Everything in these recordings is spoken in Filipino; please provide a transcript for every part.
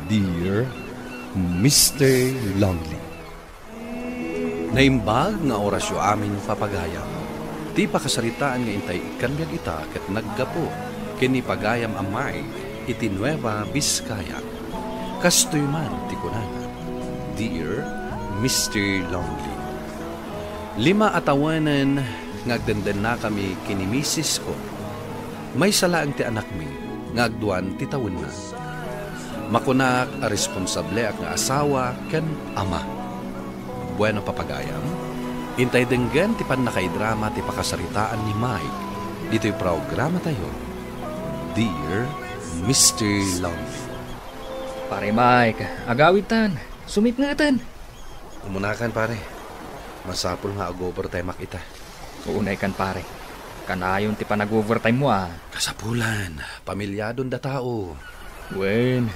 Dear Mr. Longley, naimbag nga orasyo amin papagayam. Ti pakasaritaan nga intay ikanbyag ita ket naggapo kini pagayam amay iti Nueva Vizcaya. Kastoy man ti kunana. Dear Mr. Longley, 5 atawanan ngagdenden na kami kini misis ko. May salaang ti anak mi ngagduan ti tawon na. Makunak a responsable ak nga asawa ken ama. Bueno papagayam, intay denggan ti panakaidrama ti pakasaritaan ni Mike. Dito'y programa tayo. Dear Mr. Longley. Pare Mike, agawitan. Sumit nga tan. Umunakan pare. Masapul nga ag-overtime makita. Uunay kan pare. Kanayon ti panag-overtime mo Kasapulan, pamilyadon da tao. Wen,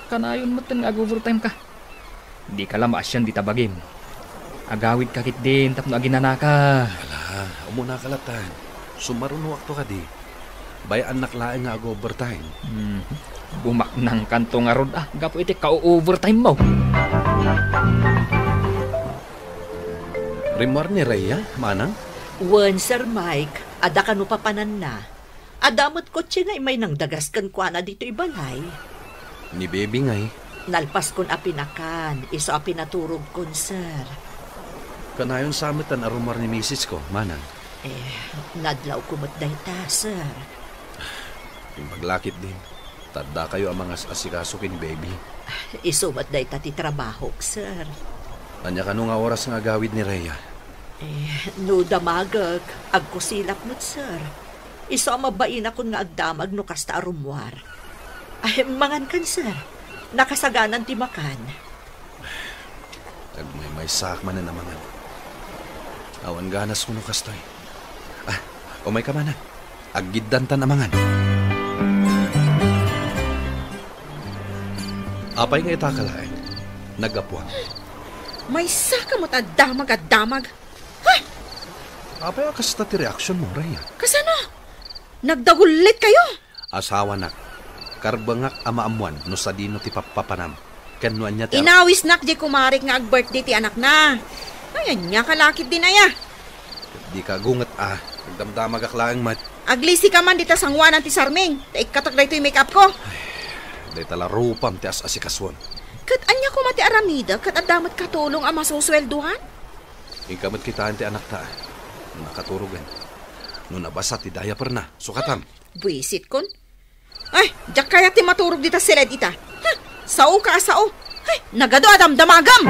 kanayon mo tan ag-overtime ka. Di ka lamas yan di tabagim. Agawid kakit din tapno aginanaka. Wala, umunakalatan. Sumarunwak to ka di. Bayaan naklaing nga ag-overtime. Bumaknang kanto nga rod gapo iti ka-overtime mo. Rimor ni Rhea, manang? Wen, Sir Mike, ada ka no papanan na. Adamot ko tsinay may nang dagas kan kwa na dito ibalay. Ni baby ngay. Nalpas kon apinakan, iso apinaturog kon, sir. Kanayon samitan a rumor ni misis ko, manang. Nadlaw kumot dayta, sir. Yung maglakit din. Tadda kayo ang mga asikaso kin baby. Isumat dayta ti trabaho, sir. Anya ka nga oras nga gawid ni Rhea? No damagag, agkusilak mo't, sir. Iso ang mabain akong nga agdamag no kasta arumwar. Ay, mangan kan, sir. Nakasaganan ti makan. May sakman na naman. Awan ganas ko no kastoy. Umay ka man. Aggidan ta namangan. Apay nga itakalain. Nagapuan. May saka mo't adamag. Apay kasta ti reaksyon mo, Rhea? Kasano? Nagdagulit kayo? Asawa na. Karbangak amaamuan no sa dino ti papapanam. Kanuan niya ti... Inawis nak di kumarik nga ag-birthday ti anak na. Ayan niya kalakit din aya. Di ka gungat Nagdamdamag aklaang mat. Aglisi ka man di ta sangwanan ti sarming. Taik katak da ito yung make-up ko. Day tala rupam ti asikaswan. Kat anya ko mati aramida kat adamat katulong ang masuswelduhan? Ingkamot kitaan ti anak ta. Nakaturugan. No nabasa ti diaper na. Sukatam. Buisit kon. Ay, jak kaya ti maturog dita silid ita. Sao ka asao. Ay, nagado adam damagam.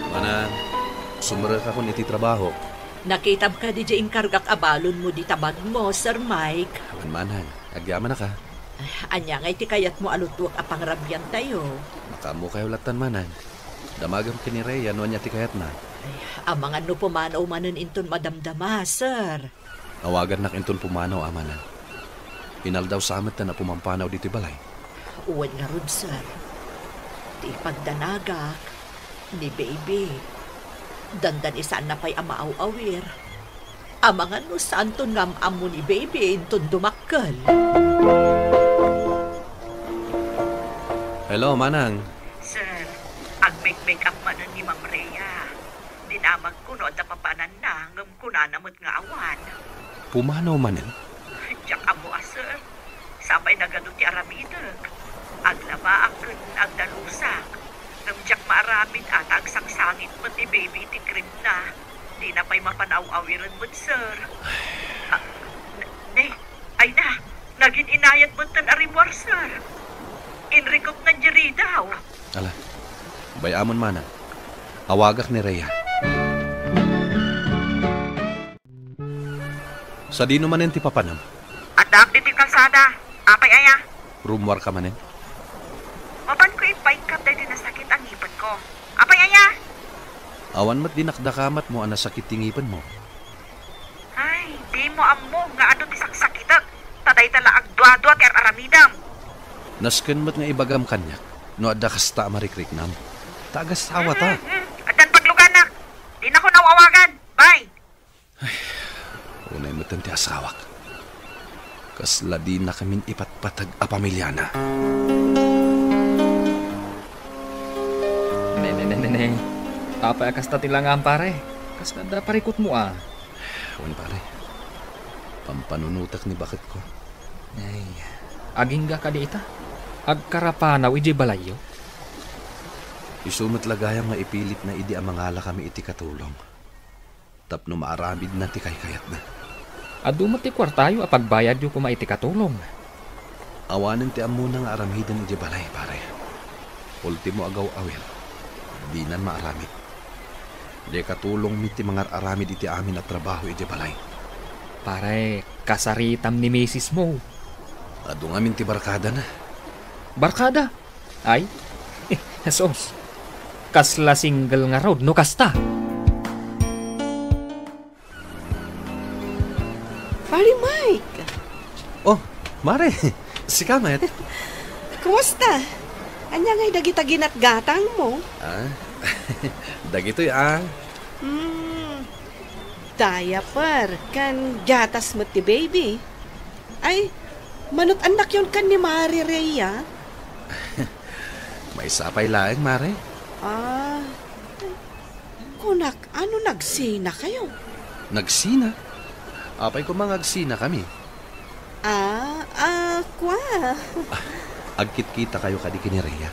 Mana, sumara ka kung iti trabaho. Nakitab ka di dyan kargak abalon mo di tabag mo, Sir Mike. Awan manang, agyaman na ka. Anya nga iti kayat mo alutwak apangrabyan tayo. Makamu kayo latan manang. Damagam kini Rhea no anya ti kayat na. Amangan no pumanaw manan inton madamdama, sir. Awagan nak inton pumanaw amanan. Inaldaw sa amat na pumampanaw dito balay. Uwan nga rod, sir. Ti pagdanagak ni baby. Dandan isaan na pa'y amaaw-awir. Amangan no santon ngam amo ni baby inton dumakkel. Hello, manang. Sir, ag-make up manan ni Ma'am Rhea. Dinamag ko no, papanan na, ngam ko na namot nga awan. Pumanaw manan? Diyak amo sir. Sabay na ganun ti aramidag. Aglaba akin agdalusak. Nang diyak maaramid at agsaksangit mo ti baby ti cream na. Di na pa'y mapanaw-awiran mo, sir. Ay na, naging inayat mo tan arimwar, sir. Inrikop na jiri daw. Ala, bayamon manang. Awagak ni Rhea. Sa dino manen ti papanam? Adak di ti kalsada. Apay aya. Rumwar ka manen? Mapan ko ipaikat dahil nasakit ang ngipin ko. Apay aya. Awan mat dinakdakamat mo ang nasakit tingipan mo. Ay, di mo amo nga ano ti saksakitak. Taday tala agdwa-dwa ti aramidam. Nasken mat nga ibagam kanyak. No adda kasta marikriknam. Tagas tawa ta. Adan pagluganak. Di na ko nawawagan. Bye. Unay mo ti asawak. Kasla di na kamin ipatpatag a pamilyana. Ne. Apa akas tatilangan pare? Kas nada parikot mo ah. Wan pare, pampanunutak ni bakit ko. Ay, aging ga ka di ita? Agkarapanaw iji balayo? Isumot lagayang maipilit na idi ang mangala kami iti katulong. Tapno maaramid na ti kayat na. Adumat ti kwartayo apagbayad yu kuma iti katulong. Awanan ti amo nang aramidan iti balay pare. Ultimo agaw awel, di nan maaramid. Di katulong mi ti mga aramid iti amin at trabaho iti balay. Pare, kasaritam ni misis mo. Ado nga min ti barkada na. Barkada? Ay, sos. Kasla single nga road, no kasta. Pare Mike, Oh, mare, si Kamet. kumusta? Anya nga'y dagitagin at gatang mo? Ah, dagito'y ah. Diaper, kan gatas mo ti baby. Ay, manot anak yun kan ni Mari Rhea. May sapay laeng, mare. Ah, kunak, ano nagsina kayo? Nagsina. Apay ko mga agsina kami. Kwa. Agkit-kita kayo kadi kinireya.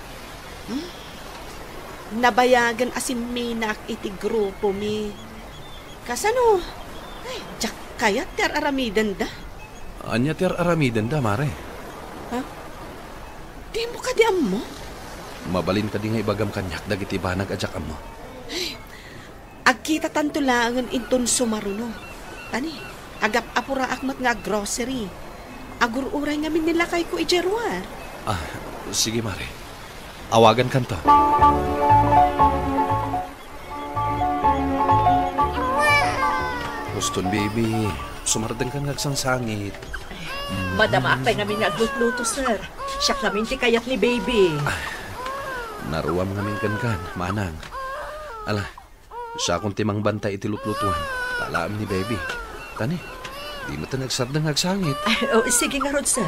Nabayagan asin minak iti grupo mi. Kasano? Ay, jak kaya ter aramidan da. Anya ter aramidan da, mare. Di mo ka di mo? Mabalin ka di nga ibagam kanyak dagiti banag ajak mo. Agkita tanto langan inton sumaruno. Tani, agap apura akmat nga grocery. Agur-uray ngamin nila kay ko ijeruar. Ah, sige mare. Awagan kanto. Huston baby, sumardeng ka ngagsang sangit. Madama akpay ngamin nagluto, sir. Siya namin ti kayat ni baby. Naruwam ngamin kan, manang. Ala, siya kung timang bantay iti lutlutuan. Talaam ni baby. Tani, di mo ta nagsardang nagsangit. Ay, sige nga Rod, sir.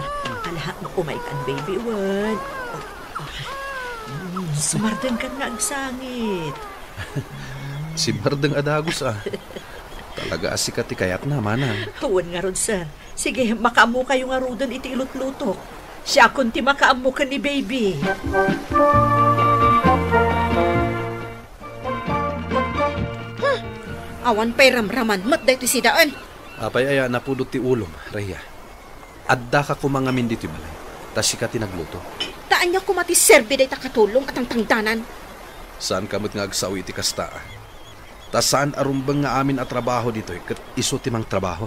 Alahat mo kumaikan, baby, wan. Sumardan ka nga ang sangit. Si Mardeng Adagos ah. Talaga asikat ti kayat na, manang. Huwan nga Rod, sir. Sige, makaamu kayo nga Rodon iti ilutlutok. Siya kunti makaamu ka ni baby. Awan pa'y ramraman, mat dahi ti sidaan. Apay aya napudot ti ulom, Rhea. Adda ka kumangamin dito balay. Tas sika tinagluto. Taan niya kumati serbi dahi takatulong at ang tangdanan. Saan kamot nga agsawi iti kasta? Tas saan arumbang nga amin at trabaho dito kat iso timang trabaho?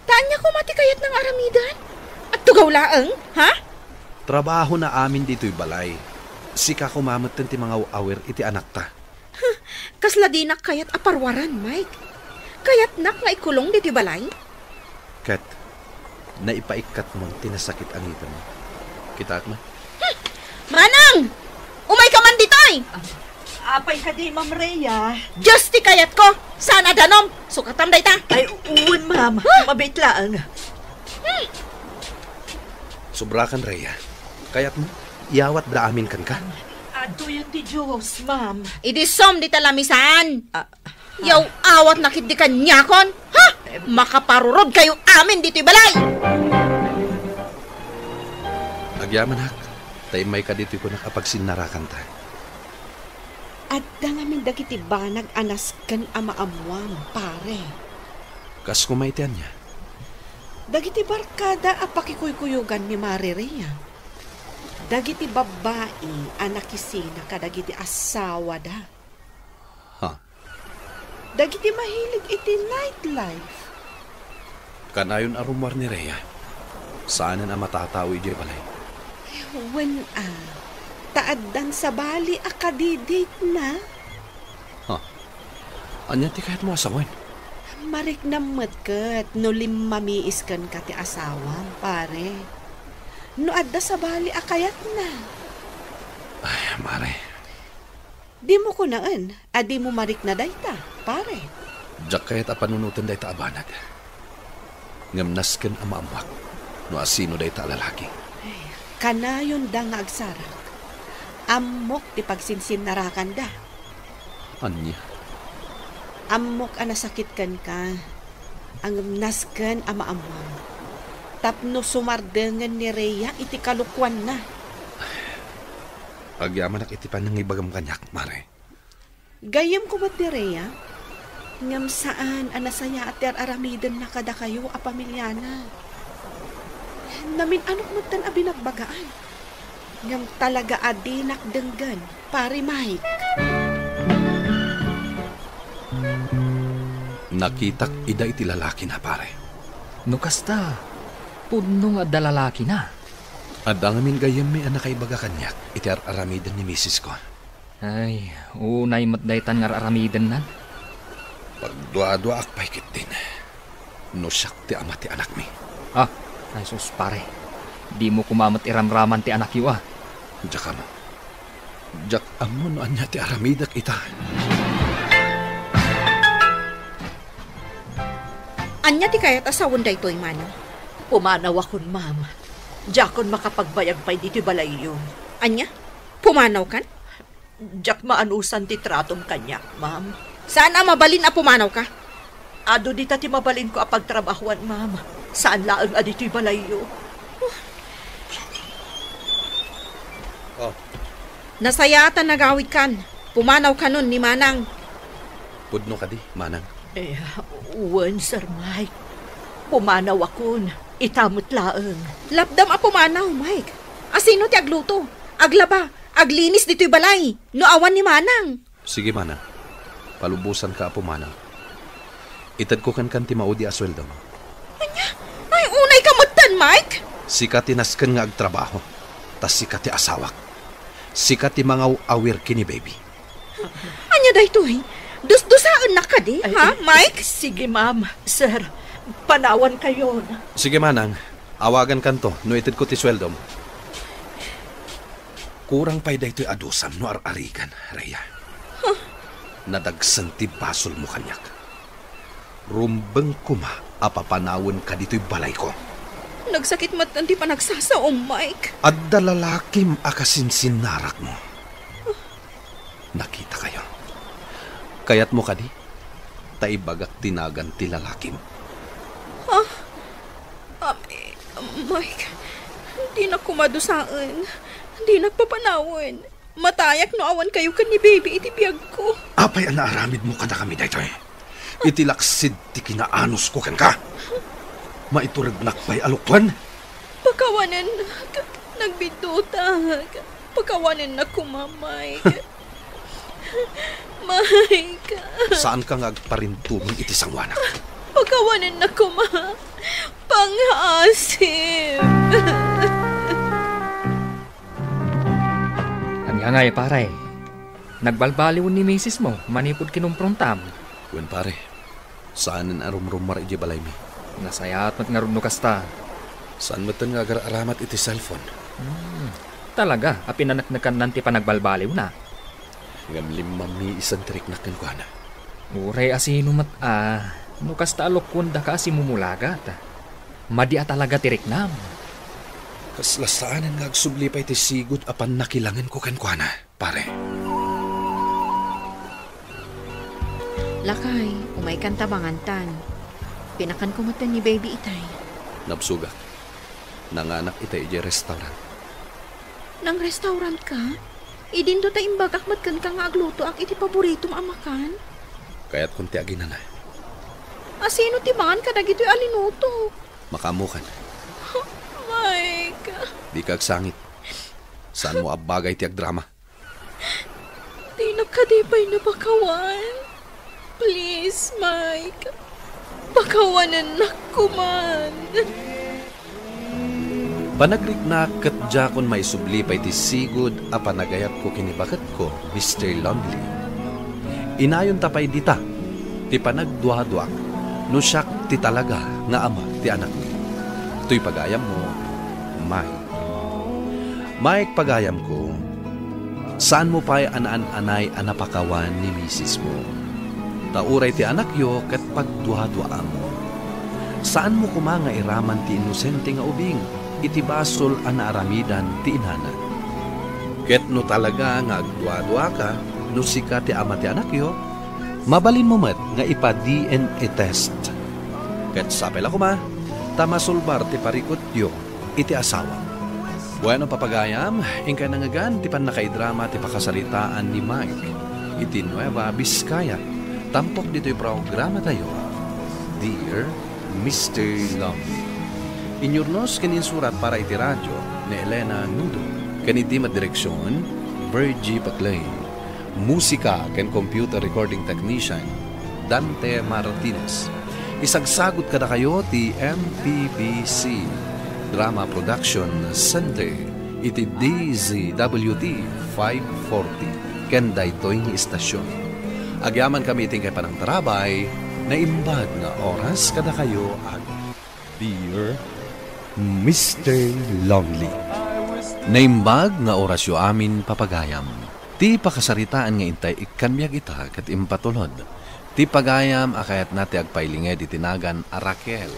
Taan niya kumati kayat ng aramidan. At tugaw laang, ha? Trabaho na amin dito'y balay. Sika kumamot ti mga awer iti anak ta. Kasla di nak kayat aparwaran, Mike. Kayat nak nga ikulong diti balay. Kat, naipaikat mo tinasakit ang ito mo. Kita man? Manang! Umay ka man ditoy! Apay ka di, Ma'am Rhea. Diyos ti kayat ko! Sana danom! Sukatam day ta! Ay, uwan, ma'am. Mabait lang. Sobrakan, Rhea. Kayat mo, iawat da amin kan ka. Ado yan di Diyos, ma'am. Idisom di talamisan! Yaw awat nakit di kanyakon! Ha? Makaparurod kayo amin dito'y balay! Agyaman hak, tayo may ka dito'y ko nakapagsinarakan ta. At dangamin dagiti banag anas kan amaamuam, pare. Kas kumaitian niya. Dagiti barkada apakikuykuyugan ni Mari Rhea. Dagiti babae anakisina kadagiti asawa da. Ha? Dagiti mahilig iti nightlife. Kanayon arumwar ni Rhea. Saan na matatao iti balay? When taaddan sa bali akadidate na. Ha? Anya ti kahit mo asawan? Marik na matkat no limamiis kan ka ti asawang, pare. No adda sa bali akayat na. Ay, mare. Di mo kunaan, adi mo marik na dayta, pare. Diyak kahit apanunutan day ta abanag. Ngamnas kan amamwak. no asino day ta lalaki. Kanayon da nga agsarak. Amok ti pagsinsinarakan da. Anya? Amok nasakit kan ka. Ang nasken ama-amam. Tapno sumardengan ni Rhea iti kalukwan na. Agyaman ak iti panang ibagam kanyak, mare. Gayam ko ba't ni Rhea? Ngam saan anasaya at aramiden na kada kayo a pamilyana. Namin anok mo tan abinagbagaan. Ngam talaga adinak denggan, pare Mike. Nakitak ida iti lalaki na, pare. No kasta, pudno nga dalalaki na. At ang amin gayam may anak kay baga kanyak, iti aramidan ni misis ko. Ay, unay matdaytan nga aramidan nan. Pagdua-dua ak paikit din. No siyak ti ama ti anak mi. Ah, ay sus pare. Di mo kumamat iramraman ti anak yu ah. Diyak mo. Diyak amon anya ti aramidak ita. Anya ti kayat asawon da ito, Manang? Pumanaw akon, ma'am. Diakon makapagbayag pa dito balayo. Anya? Pumanaw kan? Diyak maanusan ti tratom kanyak, ma'am. Saan na mabalin a pumanaw ka? Ado di ti mabalin ko apagtrabahuan, ma'am. Saan laang adito'y balayo? Oh, Nasayatan nagawid kan. Pumanaw ka nun ni Manang. pudno ka di, manang. Uwan, Sir Mike. Pumanaw akon. Itamot laang. Lapdam a pumanaw, Mike. Asino ti agluto? Aglaba, aglinis dito'y balay. No awan ni Manang. Sige, manang. Palubusan ka apo, manang. Itad ko kan ti maudi asweldo mo. Anya? Ay, unay kamutan, Mike. Sika ti nasken nga agtrabaho. Tas sika ti asawak. Sika ti mga awir kini baby. Anya da ito'y? Dus-dusaan na ka di, ha, Mike? Sige, ma'am. Sir, panawan kayo. Sige, manang. Awagan kanto, no itad ko ti sweldo mo. Kurang pa'y da ito'y adusam no ar-arigan, Rhea. Nadagsan ti basol mo kanyak. Rumbeng kuma, apapanawon ka dito'y balay ko. Nagsakit matan di pa nagsasaom, Mike. At dalalakim akasinsinnarak mo. Nakita kayo. Kayat mo kadi, taibagak tinagan ti lalakim. Mike, hindi na kumadusaan. Hindi nagpapanawon. Matayak no awan kayo kan ni baby iti biyag ko. Apay ang naaramid mo kada kami dito eh. Itilaksid ti kinaanos ko kan ka. Maituragnak pa'y alukwan. Pagkawanan, nagbidutag. Pagkawanan na kumamay. Mike. Saan ka nga agparintuming iti sangwanak? Pagkawanan na kuma. Pang-asim. Anya nga pare. Nagbalbaliw ni misis mo, manipod kinumprontam. Wen pare, saan ang arumrumar iti balay mi? Nasayat mat nga rin no kasta. Saan mo nga agaramat iti cellphone? Talaga, apinanaknakan nanti pa nagbalbaliw na. Ngam limang mi isang trik na kankwana. Uray asino mat no kasta alokon da ka asimumulagat. Madia talaga tirik nam. Kaslasaanan nga agsubli pa iti sigod apan nakilangan ko kankwana, pare. Lakay, umay kan tabangantan. Pinakan ko matan ni baby itay. Nabsugak. Nanganak itay iti restaurant. Nang restaurant ka? Idin do ta imbagak matkan ka nga agluto ak iti paboritong amakan. Kaya't kung tiagin na na. Asino ti mangan ka dagito'y alinuto? Makamukan. Mike. Di ka agsangit. Saan mo abagay tiag drama? Di nakadipay na bakawan. Please, Mike. Bakawanan na kuman. Panagrik na kat jakon may subli pa iti sigod a panagayat ko kinibakat ko, Mr. Longley. Inayon tapay dita, ti panagduha-duak, no siyak ti talaga nga ama ti anak mi. To'y pagayam mo, Mike. Mike, pagayam ko, saan mo pa'y anaan-anay anapakawan ni misis mo? Tauray ti anak yo kat pagduha-duam mo. Saan mo kumanga iraman ti inosente nga ubing, iti basol ang naaramidan ti inana. Ket no talaga nga agdwa-dwa ka, no sika ti ama ti anak yo, mabalin mo met nga ipa-DNA test. Ket sapel ako ma, tamasulbar ti parikot yo, iti asawa. Bueno papagayam, ingkay nangagan ti panakaidrama ti pakasalitaan ni Mike, iti Nueva Vizcaya. Tampok dito'y programa tayo, Dear Mr. Lovely. Inyurnos kaninsurat para iti radyo ni Elena Nudo. Kaniti direksyon, Virgie Paclay. Musika ken computer recording technician, Dante Martinez. Isagsagot kada kayo ti MPBC Drama Production Center, iti DZWT 540, ken daytoy ni istasyon. Agyaman kami iting kay panang tarabay, na imbag nga oras kada kayo ag Dear Mr. Lonely. Naimbag nga oras yo amin papagayam. Ti pakasaritaan nga intay ikanbyag ita kat impatulod. Ti pagayam akayat nati agpailinged itinagan a Raquel.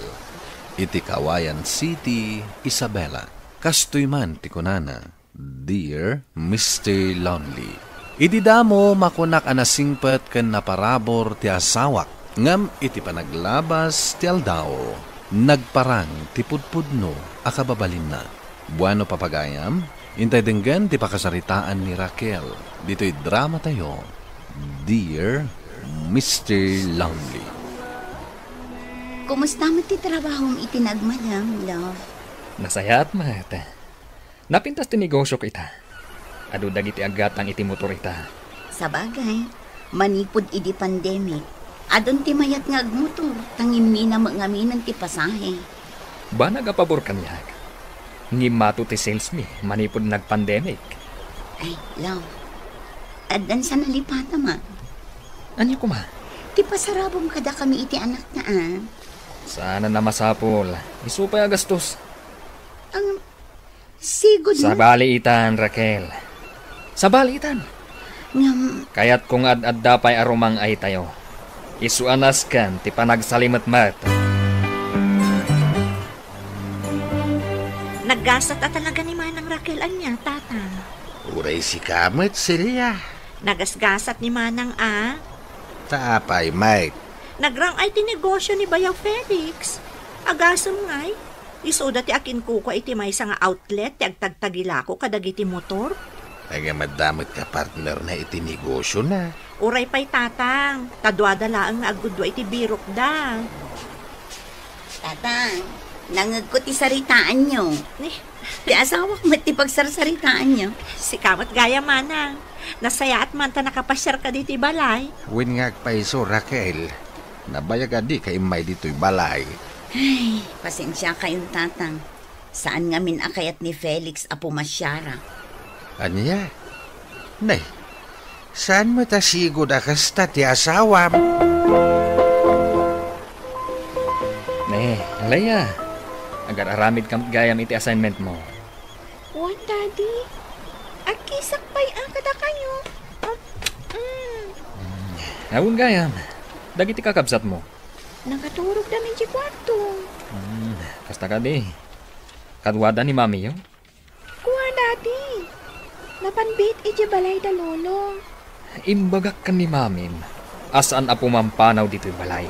Iti Kawayan City, Isabela. Kastoy man ti kunana, Dear Mr. Lonely. Ididamo makunak anasingpet ken naparabor ti asawak. Ngam iti panaglabas ti aldao, nagparang ti pudpudno akababalin na. Buano papagayam, intay denggan ti pakasaritaan ni Raquel. Dito'y drama tayo, Dear Mr. Lonely. Kumusta mo ti trabahong itinagmadam, love? Nasayat mata. Napintas ti negosyo kita. Adu dagiti agat ang iti motor ita. Sa bagay, manipod idi pandemic. Adon ti mayat nga agmotor, tangimina mangaminan ti pasahe. Ba nagapabor kanyak? Ngimato ti sales mi, manipod nagpandemic. Ay, love. Adan sa nalipata man. Anya ko ma? Ti pasarabong kada kami iti anak na Sana na masapol. Isupay agastos. Ang sigod Sa baliitan, Raquel. Sa baliitan. Ngam, Kaya't kung ad-ad dapay arumang ay tayo. Isuanas kan ti panagsalimat-mat. Naggasat at talaga ni Manang Raquel anya, tata. Uray si Kamet, Celia. Nagasgasat ni Manang Taapay, Mike. Nagrang ay tinegosyo ni Bayaw Felix. Agasam ngay. Isuda ti akin kuko iti may nga outlet ti agtagtagilako kadagiti motor. Ay madamot ka partner na itinegosyo na. Uray pa'y tatang. Tadwada laang naagudwa iti birok da. tatang, nangag ko ti saritaan nyo. Ti asawa ko mat ti pagsarsaritaan nyo. Si Kamat gaya Manang. Nasaya at man ta nakapasyar ka diti balay. Win nga paiso, Raquel. Nabayag adi kay may dito'y balay. Ay, pasensya kayong tatang. Saan nga minakayat ni Felix apo masyara? Anya? Nay, saan mo tasigo da kasta ti asawa? Ne, Leia. Agar aramid kam gayam iti assignment mo. Wan, Daddy. Akisak pa'y ang kada kayo. Nawun gayam. Dagiti kakabsat mo. Nakaturog namin si kwarto. Kasta ka di. Kadwada ni mami yo. Kuha, Daddy. Napanbit iti balay da lolo. Imbagak ka ni mamin. Asaan apo mampanaw dito'y balay.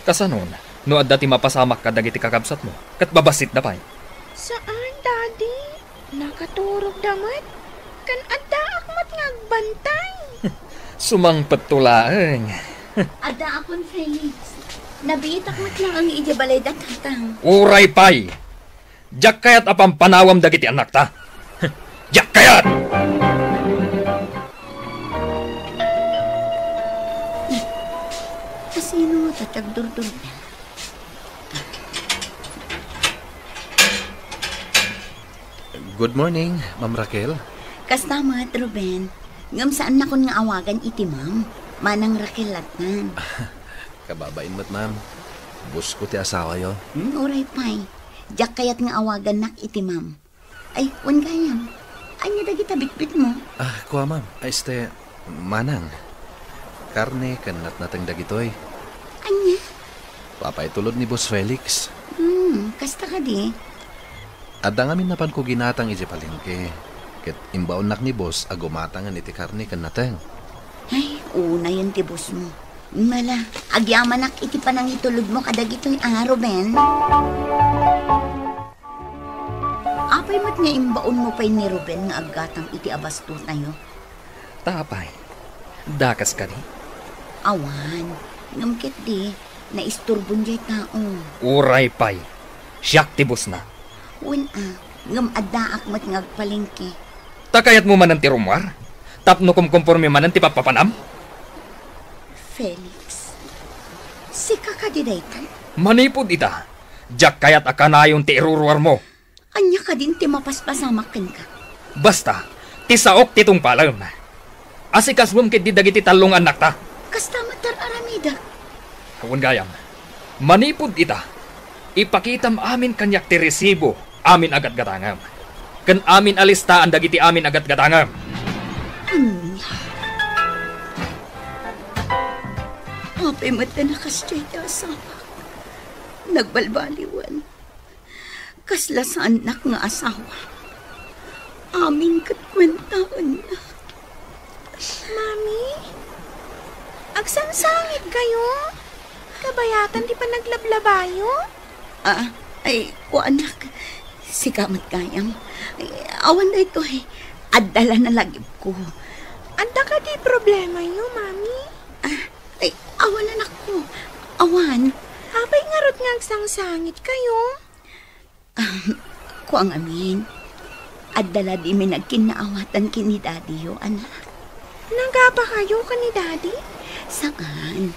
Kasanon, no adda ti mapasamak ka dagiti kakabsat mo. Kat babasit da pa'y. Saan, Daddy? Nakaturog damat? Kan adda akmat ngagbantay. Sumangpet tulaeng. Ada akon Felix. Nabitak mat lang ang ijabalay da tatang. Uray pa'y. Diyak kayat apang panawam dagiti anak ta. Diyak kayat! Kasino tatagdur-dur na? Good morning, Ma'am Raquel. Kastamat, Ruben. Ngam saan na kon nga awagan iti ma'am? Manang Raquel latnan. Kababain mo't, ma'am. Bus ko ti asawa yo. Oray pay. Diyak kayat nga awagan nak iti ma'am. Ay, wan gayam. Anya dagita bitbit mo? Kuha, ma'am. Manang. Karne, kanat natang dagitoy. Anya? Papay tulod ni Boss Felix. Kasta ka di. Adda ngamin napan ko ginatang iti palengke. Ket imbaon nak ni Boss agumatangan iti karne kan nateng. Ay, una yun ti boss mo. Mala, agyamanak iti panang itulog mo kadag ito'y araw, Ben. Apay mat nga imbaon mo pa'y ni Ruben nga aggatang iti abasto tayo. Tapay, dakas ka di. Awan, ngamkit di, naisturbon jay tao. Uray pay, siyak tibos na. Ngam adaak mat nga agpalingki. Takayat mo man ang tirumwar? Tapno kumkonforme man ang tipapapanam? Felix, sika ka di daytan? Manipod ita, jak kayat akanayon ti iruruar mo. Anya ka din ti mapaspasamakin ka. Basta, ti saok titong palam. Asikas mong kit di dagiti talong anak ta. Kasta matar aramida. Hawan gayam, manipod ita, ipakitam amin kanyak ti resibo, amin agad gatangam. Kan amin alistaan dagiti amin agad gatangam. Apay mata na kastya iti asawa. Nagbalbaliwan. Kasla sa anak nga asawa. Amin katkwentaon na. Mami, agsangsangit kayo? Kabayatan di pa naglablabayo? O anak, si kamat kayam. Awan na ito Adala na lagib ko. Anda ka di problema yo, Mami? Awan anak ko. Awan. Apay ngarot nga agsangsangit kayo? Ko ang amin. Adala di may nagkinaawatan kini daddy yo, anak. Nagapa kayo ka ni Daddy? Saan?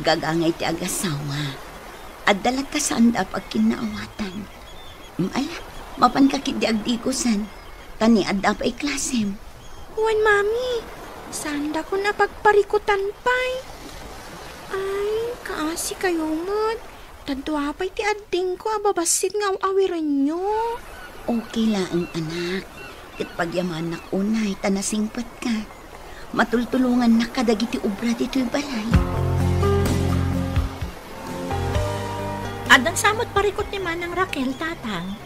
Gagangay ti agasawa. Adala ka saan dapat kinaawatan. Ala, mapan kakit di agdikusan. Tani adda pa iklasem. Wan, Mami. Sanda ko na pagparikutan pa'y. Ay, kaasi kayo mat. Tadwa pa'y ti adding ko ababasit nga awiran nyo. Okay lang, anak. Kat pagyamanak unay, tanasingpat ka. Matultulungan na kadagiti ubra dito'y balay. Adang samot parikot ni Manang Raquel, tatang.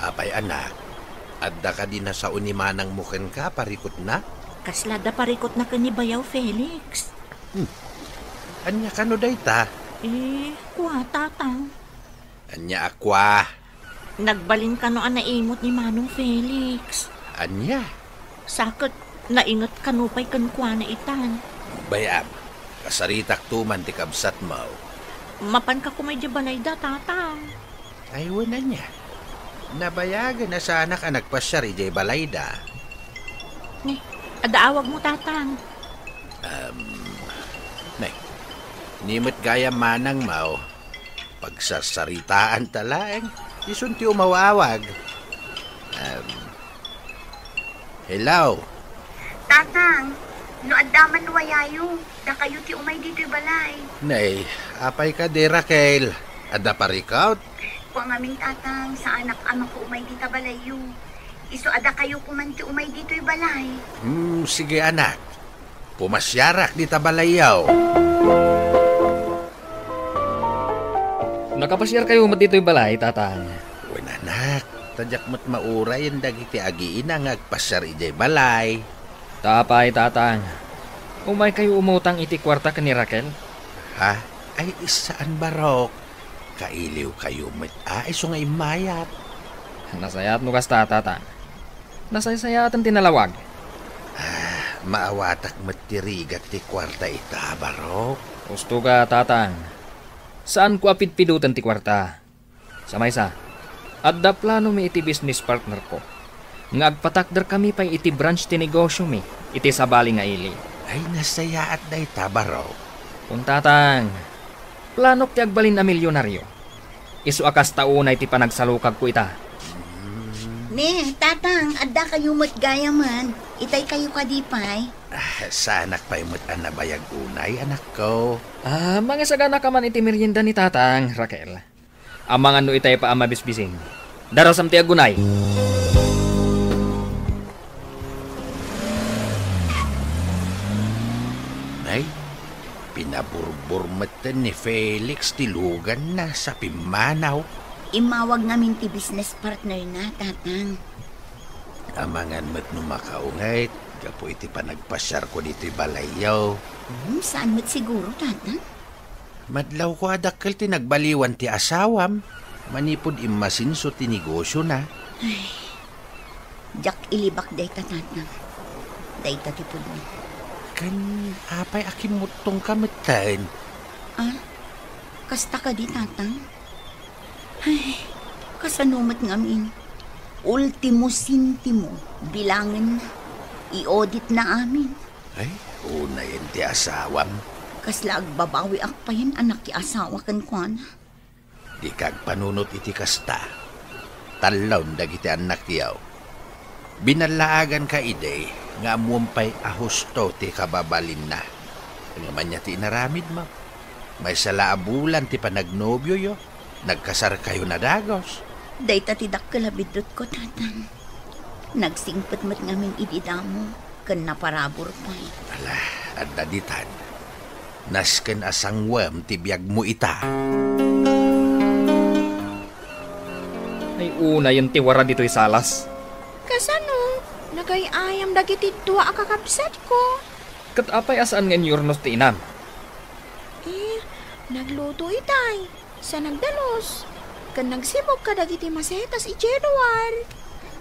Apay anak, adda ka din na sa unimanang muken ka, parikot na? Kaslada parikot na ka ni Bayaw Felix. Anya ka no dayta? Kuha, tatang. Anya akwa? Nagbalin ka no naimot ni Manong Felix. Anya? Sakot, naingat ka no pa'y kankwa na itan. Bayam, kasaritak tuman ti kabsat mo. Mapan ka kumay di balay da, tatang. Ay, wala niya. Nabayagan na sa anak ang nagpasyari di balay da. Adaawag mo, tatang. Nimit gaya manang mau. Pagsasaritaan talaeng, isunti umawawag. Hello? Tatang, no addaman wayayo. Da kayo ti umay dito'y balay. Nay, apay ka di Raquel. Adda parikaut? Kung aming tatang, sa anak ama ko umay dita balayo. Iso ada kayo kumanti umay dito'y balay. Sige anak. Pumasyarak di tabalayaw. Nakapasyar kayo mat dito'y balay, tatang. Wen anak, tadyak mo't mauray ang dagiti agiin ang agpasyar ijay balay. Tapay, tatang. Umay kayo umutang iti kwarta ka ni Raquel? Ha? Ay, isaan barok? Kailiw kayo met iso nga imayat. Nasayat no kasta, tatang. Nasayasayatan tinalawag. Maawatak matirigat ti kwarta ita, barok. Gusto ka, tatang. Saan ko apidpidutan ti kwarta? Sa maysa, adda plano mi iti business partner ko. Nga agpatakder kami pa iti branch ti negosyo mi, iti sabali nga ili. Ay, nasayaat na ita, barok. Kung tatang, planok ti agbalin na milyonaryo. Isu akas taunay ti panagsalukag ko ita. Tatang, adda kayo mo't gaya man. Itay kayo kadipay. Sa anak pa imot ang nabayag unay, anak ko. Mga sagana ka man iti merienda ni tatang, Raquel. Amang ano itay pa amabisbising. Darasam ti agunay. Nay, Pinaburbur matan ni Felix tilugan na sa Pimanaw. Imawag namin ti business partner na, tatang. Amangan mo't numakaungay, gapo iti panagpasyar ko dito'y balayaw. Saan mo't siguro, tatang? Madlaw ko adakkel ti nagbaliwan ti asawam. Manipod imasinso ti negosyo na. Ay, jak ilibak day ta, tatang. Day ta tipod mo. Kan apay akimutong kamatan. Kasta ka di, tatang? Ay, kasanumat ngamin. Ultimo sintimo, bilangan na. I-audit na amin. Ay, una yan ti asawam. Kasla agbabawi akpayan anak ti asawa kan kuana. Di kag panunot iti kasta. Talaw dagiti anak yaw. Binalaagan ka ide, nga amumpay ahusto ti kababalin na. Nga man niya ti inaramid mo. May salaabulan ti panagnobyo yo. Nagkasar kayo na dagos. Day tatidak kalabidot ko, tatang. Nagsingpet mat ngamin ididamo, kan naparabor pa. Ala, at daditan. Nasken asangwam ti biyag mo ita. Ay una yung tiwara dito'y salas. Kasano? Nagayayam dagiti dua akakabsat ko. Kat apay asaan nga nyornos ti inam? Nagluto itay. Sa nagdalos. Kan nagsibog ka dagiti masetas ijeduar.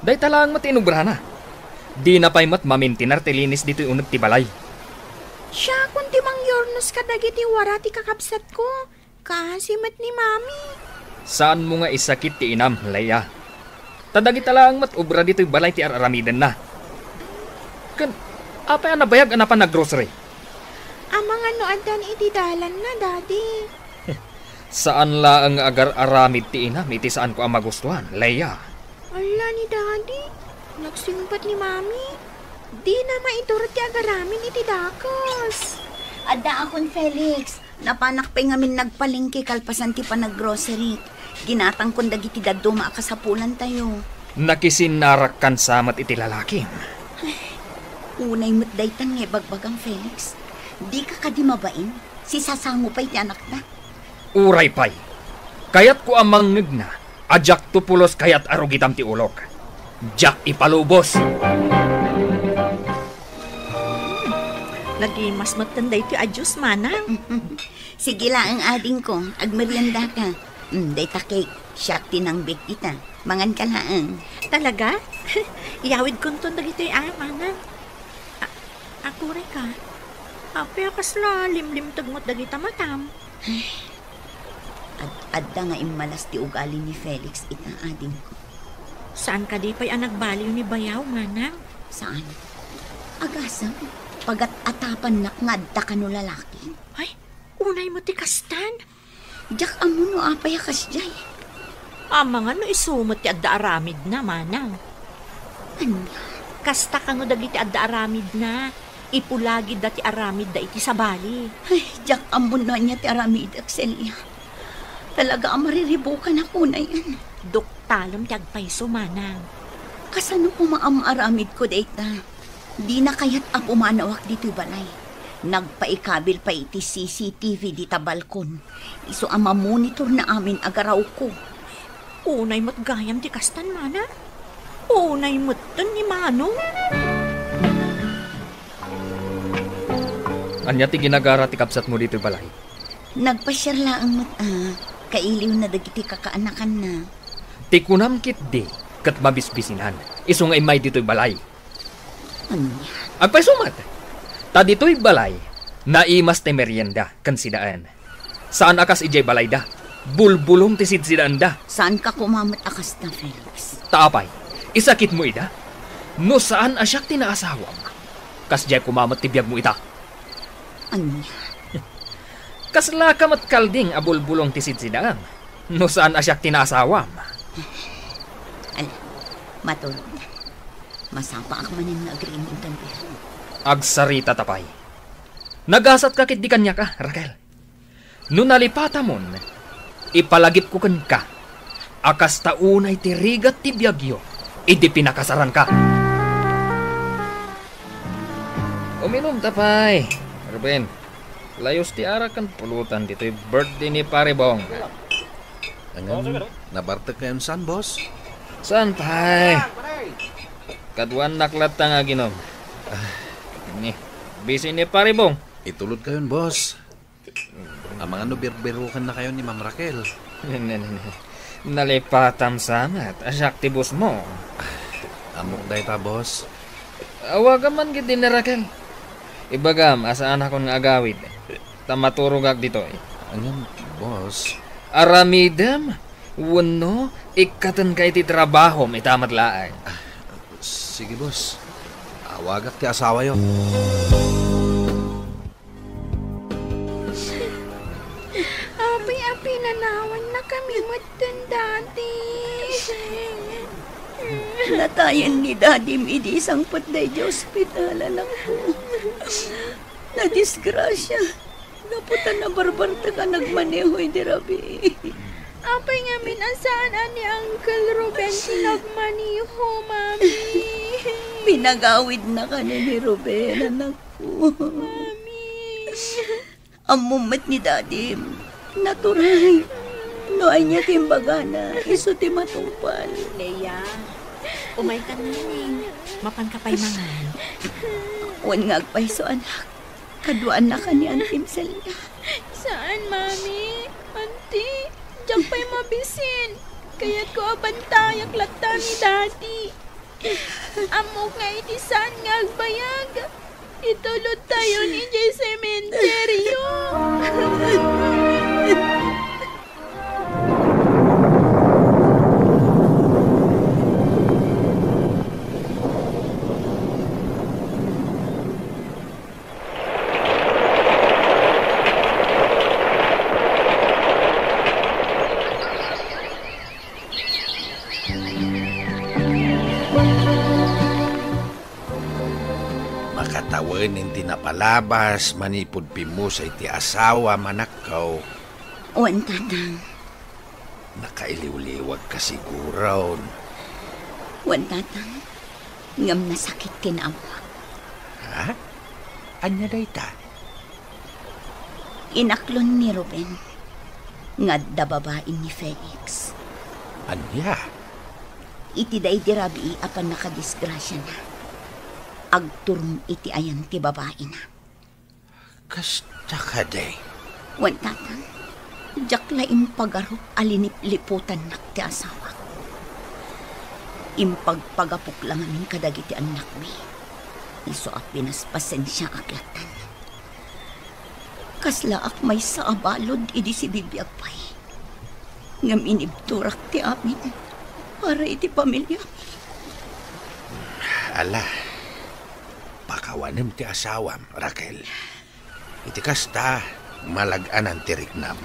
Day talang matinubrahan na. Di na pa'y mat mamintinar tilinis dito'y unag ti balay. Siya kung ti mangyornos ka dagiti wara ti kakabsat ko. Kasimat ni mami. Saan mo nga isakit ti inam, Leia? Tadagi talang mat ubra dito'y balay ti araramidan na. Kan, apay anabayag anapan na grocery? Amang ano adan iti dalan na, daddy. Saan la ang agar aramid ti inam, iti saan ko ang magustuhan, Leia? Ala ni daddy, nagsimpat ni mami. Di na maiturot ti agaramin iti dakos. Ada akon, Felix. Napanak pa ngamin nagpalingki kalpasan ti panaggrocery. Ginatang kong dagiti daddo maakasapulan tayo. Nakisinarak kan samat iti lalaki. Unay mo't daytan nga bagbagang, Felix. Di ka kadimabain. Si sasango pa'y ti anak na. Uray pay. Kayat ko amang ngigna. Ajak tupulos kayat arugitam ti ulok. Jak ipalubos. Lagi mas magtanda ito adyos, manang. Sige lang ang ading ko. Agmerienda ka. Day ta cake. Siyak tinangbik kita. Mangan ka lang. Talaga? Iyawid ko ito dagito'y manang. Ako rin ka. Ape akas la limlim tagmot dagita matam. Adda nga imalas ti ugali ni Felix ita ading ko. Saan ka di pa'y anak baliw ni Bayaw, manang? Saan? Agasam. Pagat atapan nak ngadda ka no lalaki. Ay, unay mo ti kastan. Jak amo no apay kasjay. Amang ano isumot ti adda aramid na, manang. Ano? Kasta ka no dagiti adda aramid na. Ipulagid da ti aramid da iti sabali. Ay, jak amo no niya ti aramid, Axelia. Talaga ang mariribukan ako na yan. Doktalom ti agpayso, manang. Kasano pumaamaramid ko data? Di na kaya't apumanawak dito'y balay. Nagpaikabil pa iti CCTV di ta balkon. Iso ang mamonitor na amin agaraw ko. Unay mo't gayam ti kastan, mana. Unay mo't ni manong. Anya ti ginagara ti kapsat mo dito'y balay? Nagpasyar lang mo't kailiw na dagiti kakaanakan na. Ti kunam kit di, kat mabisbisinan. Iso nga imay dito'y balay. Anya? Agpay sumat. Ta dito'y balay, naimas ti merienda, kan sidaan. Saan akas ijay balay da? Bulbulong ti sidsidaan da. Saan ka kumamat akas na, Felix? Taapay, isakit mo ida? No saan asyak tinaasawam? Kas jay kumamat ti biyag mo ita? Anya? Kasla kamat kalding abulbulong ti sidsidaan. No saan asyak tinaasawam? Ala, matulog na. Masapa ak manin na agreement ang bihan. Agsarita tapay. Nagasat ka kit di kanya ka, Raquel. No nalipata mon, ipalagip ko kan ka. Akas taunay ti rigat ti biyagyo, idi pinakasaran ka. Uminom tapay, Ruben. Layos ti ara kan pulutan dito'y birthday ni Paribong. Angan, nabartag kayon saan, boss? Saan pay? Kaduan naklat nga ginom. Ni, busy ni Paribong. Itulod kayon, boss. Ang mga nubirbirukan na kayo ni Ma'am Raquel. Nalipatam samat, asaktibus mo. Amok day ta, boss. Awaga man gid din ni Raquel. Ibagam, asaan ako nga agawid. Tamaturog ag dito. Angan, boss. Aramidam, wano, ikatan kay ti trabaho, may tamat laang. Sige, boss. Awagak ti asawa yo. Api nanawan na kami matan dati. Natayan ni Daddy Midi isang patday di ospital, anak ko. Nadisgrasya. Naputan na barbarta ka nagmanehoy di rabi. Apay nga minasaan ani Uncle Ruben sinagmaniho, Mami. Pinagawid na ka ni Ruben, anak ko. Mami. Ang mumat ni Daddy, naturay. Noay niya timbaga na, iso ti matupal. Leia, umay ka naning. Mapan ka pa'y mangan. Wan nga agpay so anak. Kaduan na ka ni Antim Celia. Saan, Mami? Auntie, diyan pa'y mabisin. Kaya't ko abantayak lata ni Daddy. Amok nga itisan nga agbayag. Itulod tayo ni Jay Cementerio. Makatawanin tinapalabas, manipod mo sa iti asawa manakaw. Wan tatang. Nakailiw-liwag ka siguraw. Wan tatang. Ngam na sakit tinamwa. Ha? Anya day ta? Inaklon ni Ruben. Ngad da babae ni Felix. Anya? Iti day dirabi apan nakadisgrasya na. Agturong iti ayan ti babae na. Kasta ka day. Wan tatang. Diyak la impagarup alinip-liputan nak ti asawa. Impagpagapok lang amin kadagiti anak mi. Iso a pinas pasensya aglatan. Kasla ak may sa abalod idi si bibiyag pay. Ngam inibturak ti amin para iti pamilya. Ala, pakawanem ti asawam, Raquel. Iti kasta, malaganan ti riknam.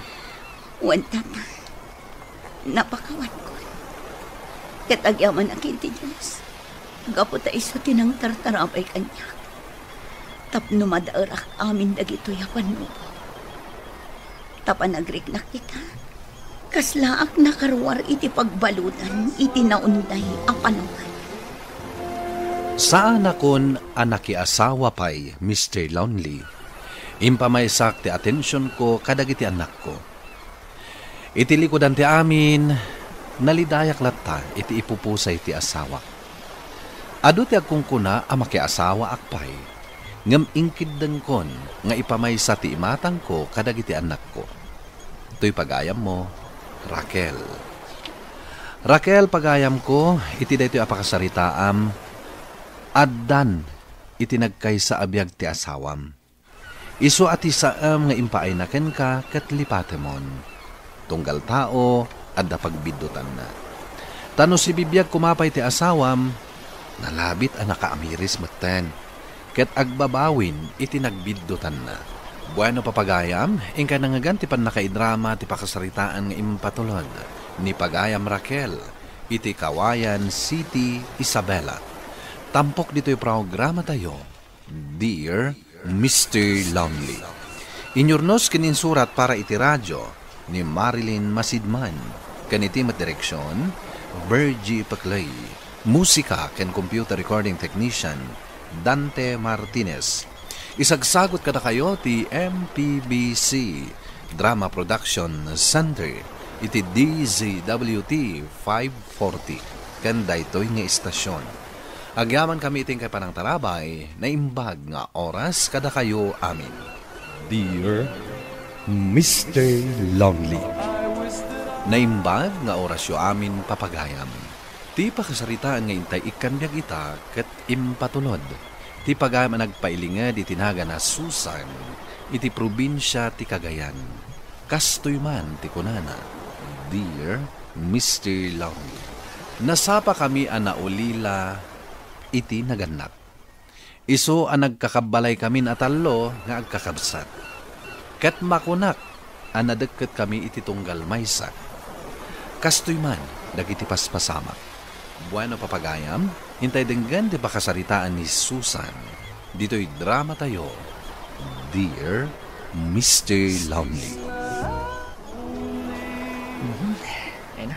Wan tata, napakawan ko. Katagyaman akin ti Diyos. Gapo ta iso tinang tartarapay kanya. Tapno madaarak amin dagito yapan mo. Tapan agriknak kita. Kaslaak nakarwar iti pagbalutan, iti naunday apanuhan. Saan akon anaki asawa pay, Mr. Lonely? Impamaysak ti atensyon ko kadagiti anak ko. Iti likodan ti amin, nalidayak latta iti ipupusay ti asawa. Adu ti agkungkuna amaki asawa akpay, ngam ingkidden kon nga ipamaysa ti imatang ko kadagiti anak ko. To'y pagayam mo, Raquel. Raquel, pagayam ko, iti daytoy apakasaritaam, addan iti nagkay sa abiyag ti asawam. Isu ati saam nga impaaynaken ka ket lipatemon. Tunggal tao, adda pagbiddutan na. Tano si bibiyag kumapay ti asawam, nalabit ang nakaamiris maten. Ket agbabawin, iti nagbiddutan na. Bueno papagayam, ingka nangagan ti pan nakaidrama ti pakasaritaan nga impatulod. Ni pagayam Raquel, iti Kawayan City, Isabela. Tampok dito'y programa tayo, Dear Mr. Lonely. Inyurnos kininsurat para iti radyo, ni Marilyn Masidman, kaniti direksyon, Bergie Paclay, musika ken computer recording technician, Dante Martinez. Isagsagot kada kayo ti MPBC Drama Production Center iti DZWT 540 kanda ito'y nga istasyon. Agyaman kami iting kay panang tarabay na imbag nga oras kada kayo amin. Dear Mr. Lonely. Naimbag nga orasyo amin papagayam. Ti pakasaritaan nga intay ikanbyag ita ket impatulod. Ti pagayam nagpailinga di tinaga na Susan iti probinsya ti Cagayan. Kastoy man ti kunana. Dear Mr. Lonely. Nasapa kami anaulila iti naganap. Iso ang nagkakabalay kami atalo nga agkakabsat. Ket makunak ang nadagkat kami iti tunggal maysa. Kastoy man, dagiti paspasamak. Bueno papagayam, hintay denggan di pakasaritaan ni Susan. Dito'y drama tayo. Dear Mr. Lonely. Ay na,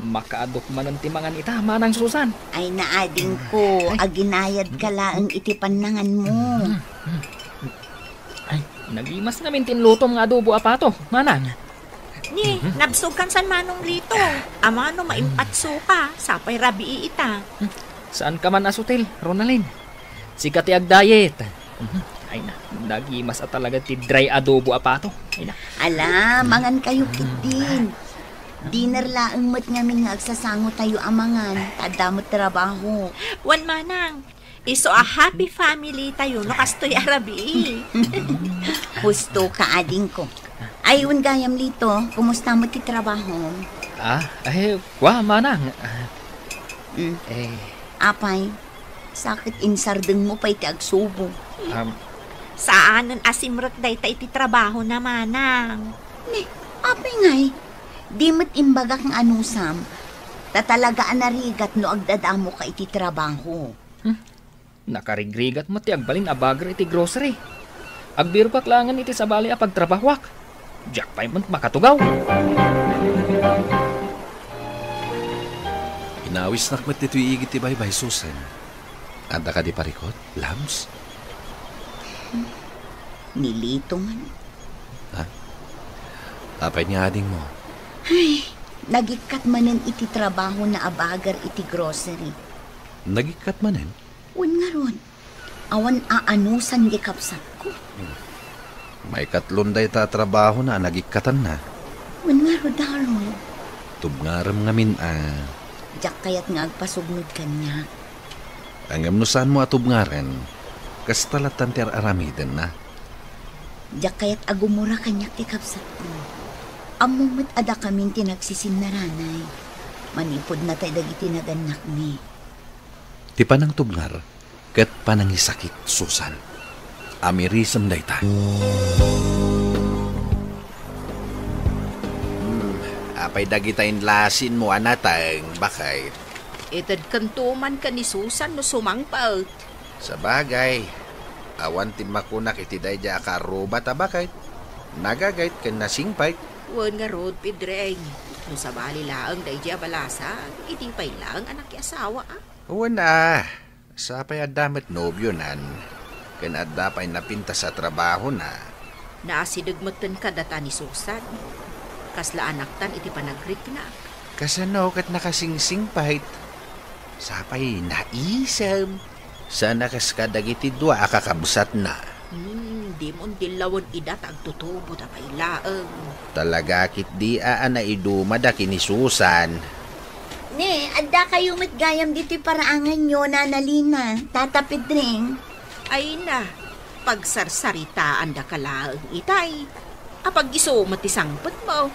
makaadok man ang timangan ita, manang Susan. Ay naading ko, aginayad ka laang iti panangan mo. Ay, nagimas namin tinlutom nga adobo apato, manang. Ni, nabsog kan san manong lito. Amano maimpatso ka, sapay rabii ita. Saan ka man asutil, Ronalyn? Sikat ag diet. Ay na, nagimas at talaga ti dry adobo apato. Ay na. Ala, mangan kayo kidin. Dinner laang mo't ngamin nga agsasango tayo amangan. Tadamot trabaho. Wan manang, iso a happy family tayo no kastoy arabii. Husto ka ading ko. Ayun gayam lito, kumusta mo ti trabaho? Kwa manang. Apay, sakit insardeng mo pa iti agsubo. Saan ang asimrek day ta iti trabaho na manang? Ne, apay ngay, di mo't imbagak ng anusam, tatalagaan narigat no agdadamo ka iti trabaho. Nakarigrigat mo ti agbalin abagar iti grocery. Agbiro kaklangan iti sabali a pagtrabahwak. Jack pa yung makatugaw. Inawis nakmat dito iigit ti baybay Susan. Anda ka di parikot, Lams? Nilito man. Ha? Apay niya ading mo. Ay, nagikat manen iti trabaho na abagar iti grocery. Nagikat manen? Un nga ron. Awan aanusan gikapsat ko. May katlon day ta trabaho na nagikatan na. Un nga ron daron. Tubngaram ngamin Diyak kayat nga agpasugnod kanya. Ang amnusan mo atubngaren, kastalatan ti aramiden na. Diyak kayat agumura kanya ti kapsat ko. Amumit ada kaming tinagsisin na ranay. Manipod na tayo dagiti naganak ni. Ti panang tubngar, ket panangisakit, Susan. Amirisam day ta. Apay dagitain lasin mo anatang bakay. Itad kantuman ka ni Susan no sumangpaut. Sa bagay, awan tin makunak iti day ja karuba tabakay. Nagagayt ka nasingpay. Wan nga road pidreng. No sabali laang day ja balasa, iti pay lang anak ki asawa ah. Wana, sapay adamet nobyo nan. Ken adda pay napinta sa trabaho na. Naasidagmatan ka data ni Susan. Kasla anaktan iti panagrit na. Kasano kat nakasingsing pahit. Sapay naisam. Sana kaskadag iti dua akakabsat na. Di mo dilawan idat ang tutubo na pailaang. Talaga kit di na idumada kini Susan. Ne, adda kayo matgayam dito'y paraangan nyo, Nanalina. Tatapid ring. Ay na, pagsarsaritaan da ka lang itay. Apag iso matisangpot mo.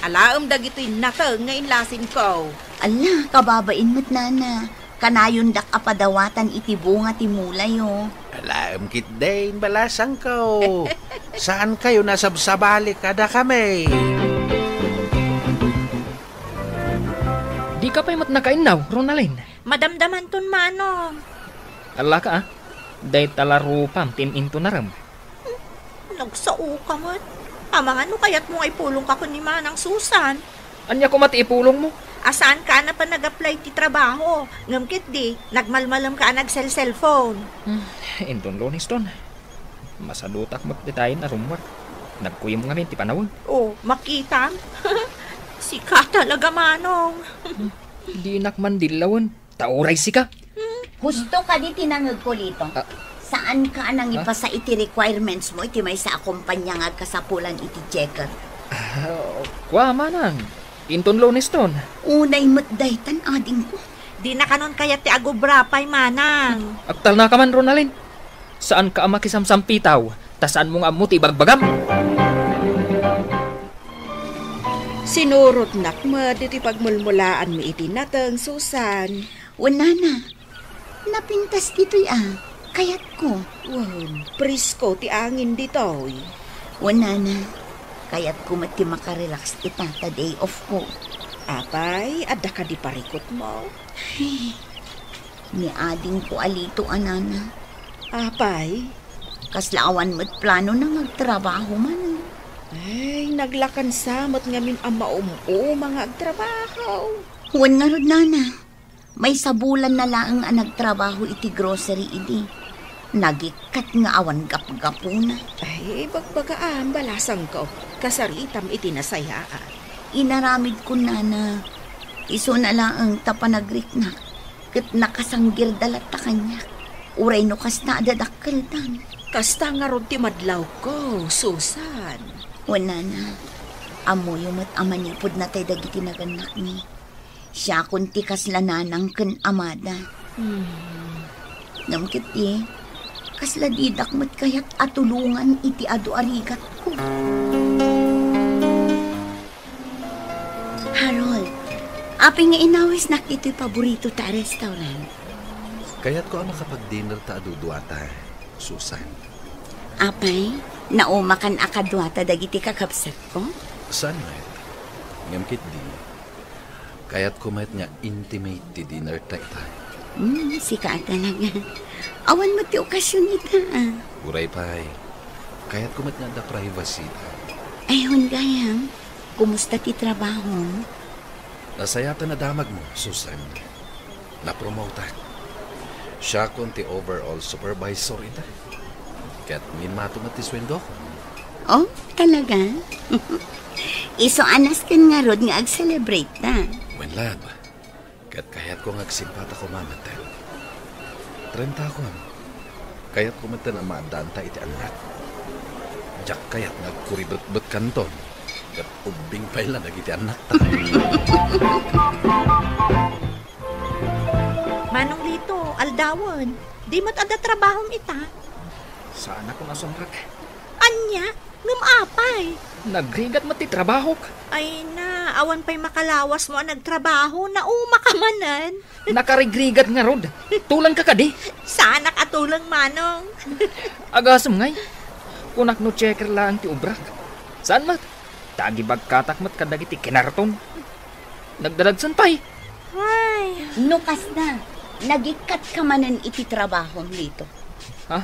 Alaam dagito'y natang ngayon lasin ko. Ala, kababain mo't nana. Kanayon dak apadawatan iti bunga ti mulay oh. Alaam kit din balasang ko. Saan kayo nasabsabali kada kami? Di ka pa'y matnakainaw, Ronalyn. Madamdaman ton manong. Ala ka day talarupam tim into naram. Nagsao ka mat. Amang ano kaya't mo ay pulong ka ko ni Manang Susan? Anya ko matiipulong mo? Asaan ka na pa nag-apply ti trabaho? Ngamkit di, nagmalmalam ka nag-cellphone. Inton lonis ton. Masadutak mo't detayin na rumwar. Nagkuyom ngamin ti panawon. Oh, makita? Sika talaga, Manong. Di nakman dilawan. Tauray sika. Husto ka di tinangag ko lito. Saan ka nang ipasa iti requirements mo? Iti may sa akumpanya nga kasapulan iti checker. Kwa manang. Inton loniston. Unay matdaytan ading ko. Di na kanon kaya ti agobrapay, Manang. Aktal na ka man, Ronalyn. Saan ka makisamsampitaw? Ta saan mo nga mo ti bagbagam? Sinurot nakmad iti pagmulmulaan mi iti nateng Susan. Wala na. Napintas dito'y kayat ko. Wan, prisko ti angin ditoy. Wala na. Kayat ko mati makarelax ita ta day off ko. Apay, adda ka di parikot mo. Ni ading ko alito anana. Apay, Kaslaawan mo't plano na magtrabaho man. ay, naglakan samot ngamin ang mga agtrabaho. Huwan nga rod, nana. May sabulan na lang ang nagtrabaho iti grocery idi. Nagikat nga awan gap-gapo na. Ay, bagbagaan, balasang ko. Kasaritam iti nasayaan. Inaramid ko, nana. Iso na lang ang tapanagritnak. Kat nakasanggir dalat ta kanya. Uray no kas na adadakkel tan. Kasta nga ron ti madlaw ko, Susan. Wala na. Amo yung amanipod na tayo dagiti naganak ni. Siya kunti kaslananang ken amada. Namkit kasla didak mat kayat atulungan iti adu arigat ko. Harold, api nga inawis nak ito'y paborito ta restaurant. Kaya't ko ang makapag-dinner ta aduduata, Susan. Apay, naumakan akadwata dagiti kakabsat ko? Saan met? Ngamkit di. Kaya't kumayat nga intimate ti dinner ta ita. Sika talaga. Awan mo ti okasyon ita. Uray pa'y. Kaya't kumayat nga da privacy ta. Ayun gayam, kumusta ti trabaho? Nasayatan na damag mo, Susan. Napromote. Siya kon ti overall supervisor ita. Kaya't minmato ti sweldo ko. Oh, talaga? Iso anas kan nga rod nga ag-celebrate ta. When lab, kaya't ko ngagsimpata ko mamatan. 30 ko. Kaya't kumatan ang maandanta iti anak. Diyak kaya't nagkuribot-bot kanton. Kat ubing pala nagiti anak ta. Manong Lito, aldawan. Di mat ada trabahong ita. Saan ako nasumrak? Anya, ngumapay. Nagrigat mo ti trabaho ka. Ay na, awan pa'y makalawas mo ang nagtrabaho na umakamanan. Nakarigrigat nga rod. Tulang ka kadi. Sana katulang, Manong. Agasam ngay. Kunak no checker lang ti ubrak. Saan mat? Tagibag katak mat kadagiti kinarton. Nagdadagsan pa'y. Ay, Nukas na, nagikat ka manan iti trabaho lito. Ha?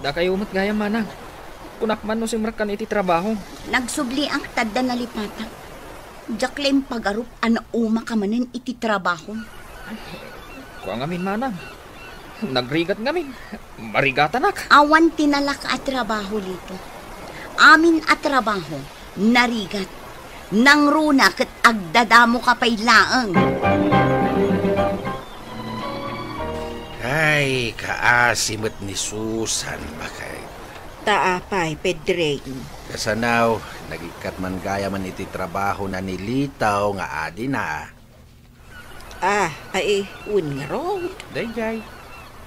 Da kayo mat gaya manang. Kunak man no simrakan iti trabaho. Nagsubli ang tadda na lipata. Jaklem pagarup ana uma ka manan iti trabaho. Kuha ngamin manang. Nagrigat ngamin. Marigatanak. Awan tinalak at trabaho lito. Amin at trabaho, narigat. Nang runa kat agdadamo ka pa'y laang. Ay, kaasimot ni Susan bakay. Taapay, Pedreng. Kasanaw, nagikat man gaya man iti trabaho na nilitaw nga adi na. Ay, un nga ron. Dayjay,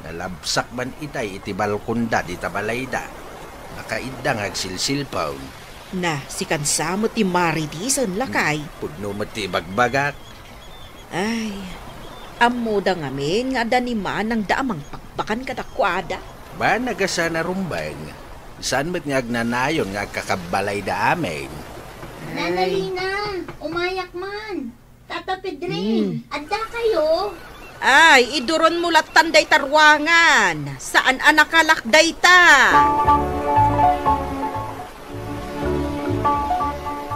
nalabsak man itay iti balkunda di tabalayda. Nakaida nga agsilsilpaw. Na, si kansamo ti Maridisan lakay. Pudno mo ti bagbagak. Ay, amuda ngamin nga daniman ang daamang pakbakan kadakwada. Ba nagasa na rumbang? Saan mo't nga agnanayon nga kakabalay da amin? Nanalina, umayak man. Tata Pedring, adda kayo. Ay, iduron mo latan day tarwangan. Saan anakalakday ta?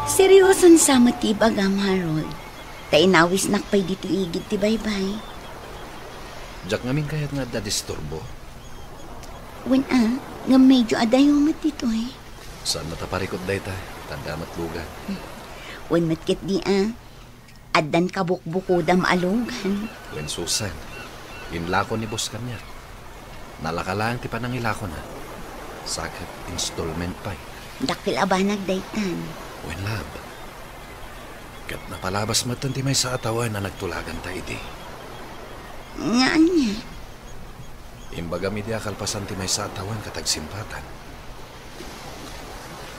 Seryoson sa matibagam, Harold. Tainawis nakpay dito igid ti baybay. Diyak ngamin kaya't nga da disturbo. Wen nga medyo adayo mat dito eh. Saan mataparikot day tay? Tanda matlugan. Wen matkit di addan kabukbukuda maalugan. Wen Susan, inlako ni Boss Kanyak. Nalakalang ti panangilako na. Sakit installment pa. Dakil abanag daytan. Wen lab. Kat napalabas matan ti may sa atawan na nagtulagan tayo di. Nga anya. Imbaga mi di akalpasan ti may sa atawan katag simpatan.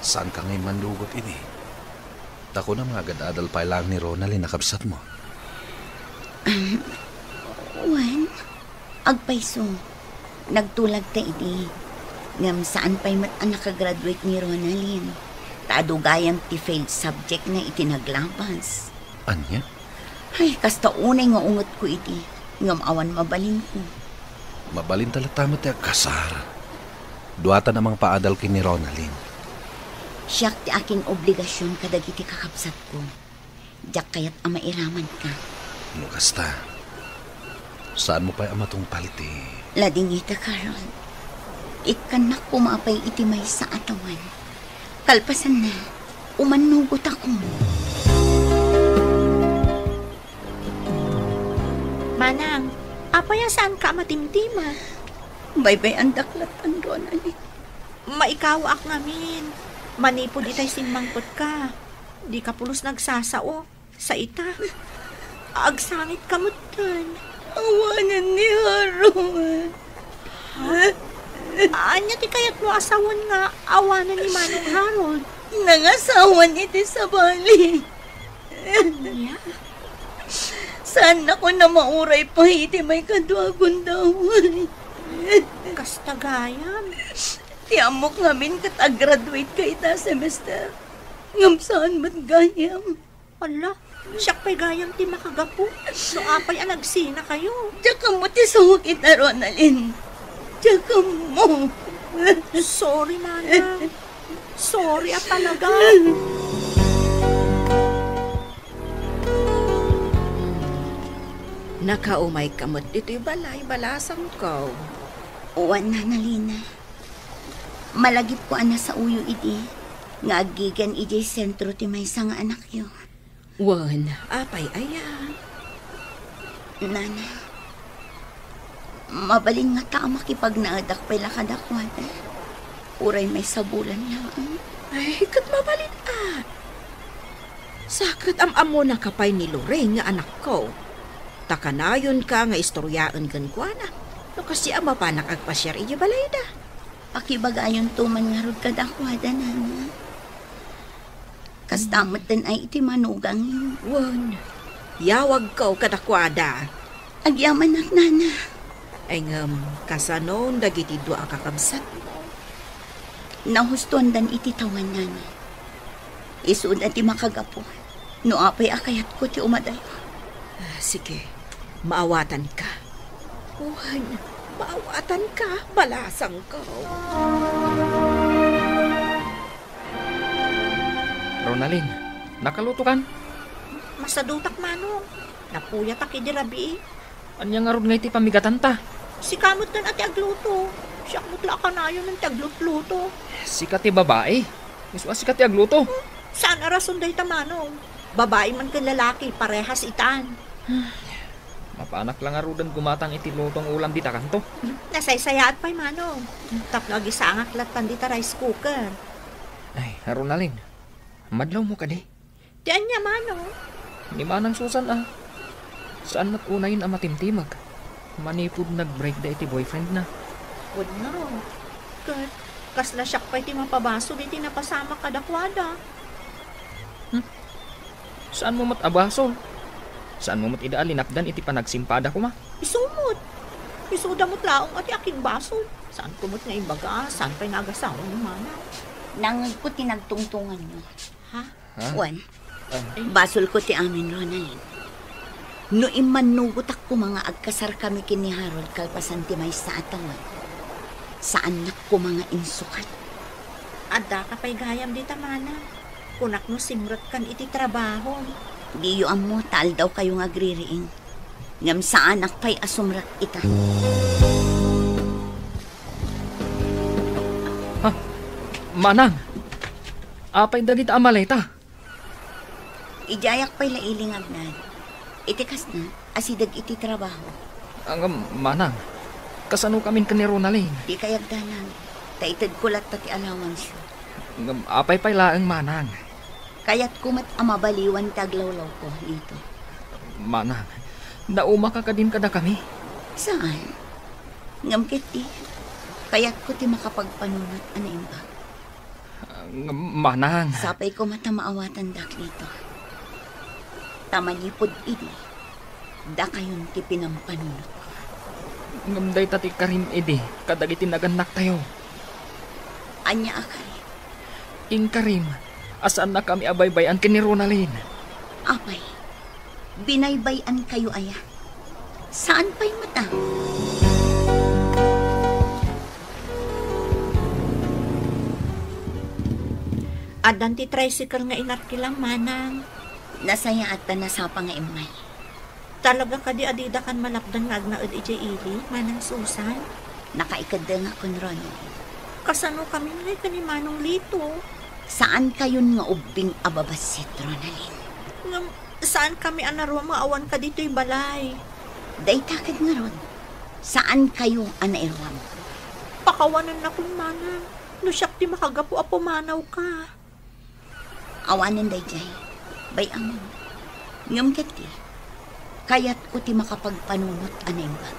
Saan ka ngayon mandugot ini? Tako na mga agad-adal pa lang ni Ronald nakabsat mo. Wen, agpaiso. Nagtulag ta idi. Ngam saan pa'y mat ang nakagraduate ni Ronaldin. Taadugayam ti failed subject na itinaglabas. Anya? Ay, kasta unay nga ungot ko iti. Ngam awan mabalin ko. Mabalin talata mo ti agkasar. Duata namang paadal ki ni Ronaldin. Siyak ti akin obligasyon kadag iti kakapsat ko. Diyak kaya't amairaman ka. Nukasta. Saan mo pa'y amatong paliti? Lading ita, Carol. Ikanak kumapay iti may sa atawan. Kalpasan na, umanugot ako. Manang, apaya saan ka matimtima? Baybay ang daklat ang Ronald. Maikawak ngamin. Manipod itay sinmangkot ka. Di ka pulos nagsasao sa ita. Agsangit ka mutan. Awanan ni Harold. Anya ti kayat mo asawan nga awanan ni Manong Harold. Nangasawan iti sa bali. Anya? Saan ako na mauray pa iti may kadwagon dawan. Kastagayam. Ti amok ngamin katagraduate ka ita semester. Ngam saan mat gayam. Ala, siyak pa'y gayam ti makagapo. No apay ang nagsina kayo. Tsaka mo ti sawag ita, Ronaldin. Tsaka mo. Sorry, Manang. Sorry talaga. Nakaumay kamot dito'y balay-balasang ko. Uwan na, Nalina. Malagip ko ana sa uyo iti. Nga agigan iti sentro ti may nga anak yo. Wan, apay aya. Nana, mabalin nga ta makipagnaadak pa'y lakadakwada. Uray may sabulan lang. Ay, kat mabalin Sakit am-amo na kapay ni Lorraine nga anak ko. Takanayon ka nga istoryaan kan kwa na. No kasi ama pa nakagpasyar iya balay da. Pakibagayon tuman nga rod kadakwada, Nana. Kastamot din ay iti manugang yun. Wan, yawag ko kadakwada. Agyaman ak, Nana. Ay kasanon dagiti dua kakabsat. Nahustuan dan iti tawan, Nana. Isud at ti makagapo. No apay akayat ko ti umaday. Sige, maawatan ka. Wan, maawatan ka. Balasang ko. Ronaldin, nakaluto kan? Masadutak, Manong. Napuyat aki di rabi. Anya nga rod nga iti pamigatan ta? Si kamot na ati agluto. Siyak mutla ka na yun ng taglut-luto. Sikat ti babae. Miswa sikat ti agluto. Saan arason day ta, Manong? Babae man kan lalaki, parehas itan. Mapaanak lang arudan gumatang iti lutong ulam di takanto. Nasaysayaat pa'y, Manong. Tapno agisangak latan di ta rice cooker. Ay, Ronaldin, madlaw mo ka di. Diyan niya, Manong. Ni Manang Susan Saan mat unayin ang matimtimag? Manipod nag-break da iti boyfriend na. Wad na ron. Kasla siyak pa'y ti mapabaso di tinapasama kadakwada. Saan mo mat abasol? Saan mo mat idaalinakdan iti panagsimpada ko ma? Isumot. Isuda mo't laong ati aking baso. Saan kumot nga imbaga? Saan pa'y nagasawa ni Manang? Nangag ko tinagtungtungan mo. Ha? Wan, basol ko ti amin, Ronald. No imanugot ako mga agkasar kami kini Harold kalpasan ti may sa atawan. Saan na ko mga insukat? Adda ka pa'y gayam di tamana. Kunak no simrot kan iti trabaho. Diyo amo tal daw kayo nga agririing. Ngam saan ak pa'y asumrat ita. Manang, apay dagit amaleta. Ijayak pa'y lailingag na. Itikas na, asidag iti trabaho. Ang manang, kasano kamin ka ni Ronaldin? Di kayagdanan, taitad kulat tati allowance. Apay pay laang manang. Kaya't kumat amabaliwan taglawlaw ko dito. Manang, nauma ka din kada kami. Saan? Ngamkit di. Kaya't ko ti makapagpanunot anaimbag. Manang. Sapay ko matamaawatan dak dito. Tamanipod idi. Da kayon ti pinampanunot. Ngamday tati karim edi, kadagiti naganak tayo. Anya akay. Ing karim, asaan na kami abaybayan kini Ronaldin? Apay, binaybayan kayo aya. Saan pa'y mata? Adan ti tricycle nga inarkilang manang. Nasaya at nasapa nga imay. Talaga ka di adida kan malapdan nga agnaud iti ili, manang Susan. Nakaikada nga kun Ronald. Kasano kami ngay kanimanong lito? Saan kayon nga ubing ababasit, Ronaldin? Ngam, saan kami anarwa mga awan ka dito'y balay? Daytakad nga ron. Saan kayo anairwam? Pakawanan na kung manang. No siyak ti makagapu apumanaw ka. Awanan day jay. Bayang ngam kati. Kayat ko ti makapagpanunot anaymbag.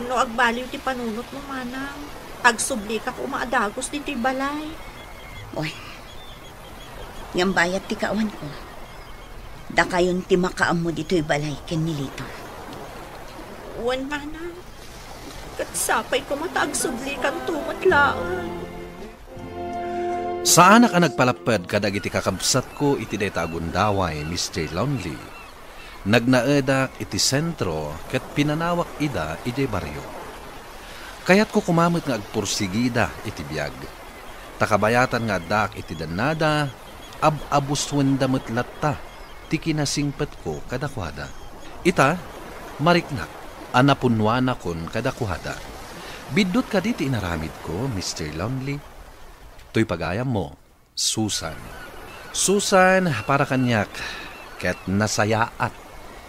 No agbaliw ti panunot mo manang. Agsubli ka kung maadagos dito'y balay. Oy. Ngam bayat ti kaawan ko. Da kayon ti makaam mo dito'y balay ken nilito. Wan manang. Katsapay ko mataagsubli kang tumatlaan. Saan ka nagpalapad kadag iti kakabsat ko iti dayta agundaway, Mr. Lonely? Nagnaedak iti sentro ket pinanawak ida iti baryo. Kayat ko kumamot nga agpursigida iti biyag. Takabayatan nga dak iti danada, abuswen damot latta, ti kinasingpet ko kadakwada. Ita, mariknak, anapunwana kon kadakwada. Bidot ka diti inaramid ko, Mr. Lonely. To'y pagayam mo, Susan. Susan, para kanyak, ket nasayaat,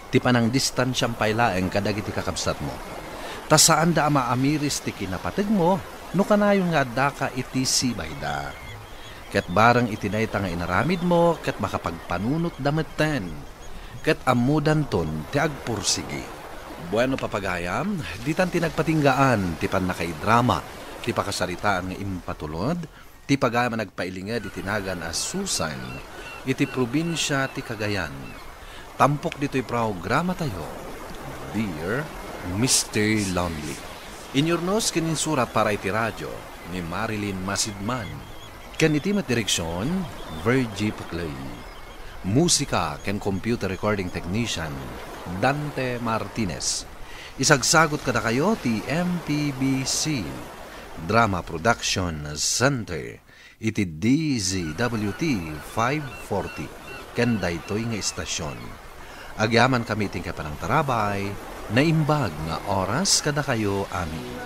ti panang distansyang pailaeng kadag iti kakabsat mo. Ta saan da maamiris ti kinapatid mo, no kanayon nga daka iti sibay da. Ket barang itinayta nga inaramid mo, ket makapagpanunot dametten, ket amudan ton ti agpursigi. Bueno papagayam, ditan tinagpatinggaan, ti pan nakaidrama, ti pakasaritaan nga impatulod, ti pagayam nagpailingad itinagan as Susan, iti probinsya ti Cagayan. Tampok dito'y programa tayo, Dear Mr. Lonely. Inyornos kinin surat para iti radyo ni Marilyn Masidman. Ken iti direksyon, Virgie Paclay. Musika ken computer recording technician, Dante Martinez. Isagsagot kada kayo ti MPBC Drama Production Center iti DZWT 540 ken daytoy nga istasyon. Agyaman kami ting kapanang tarabay, naimbag nga oras kada kayo amin.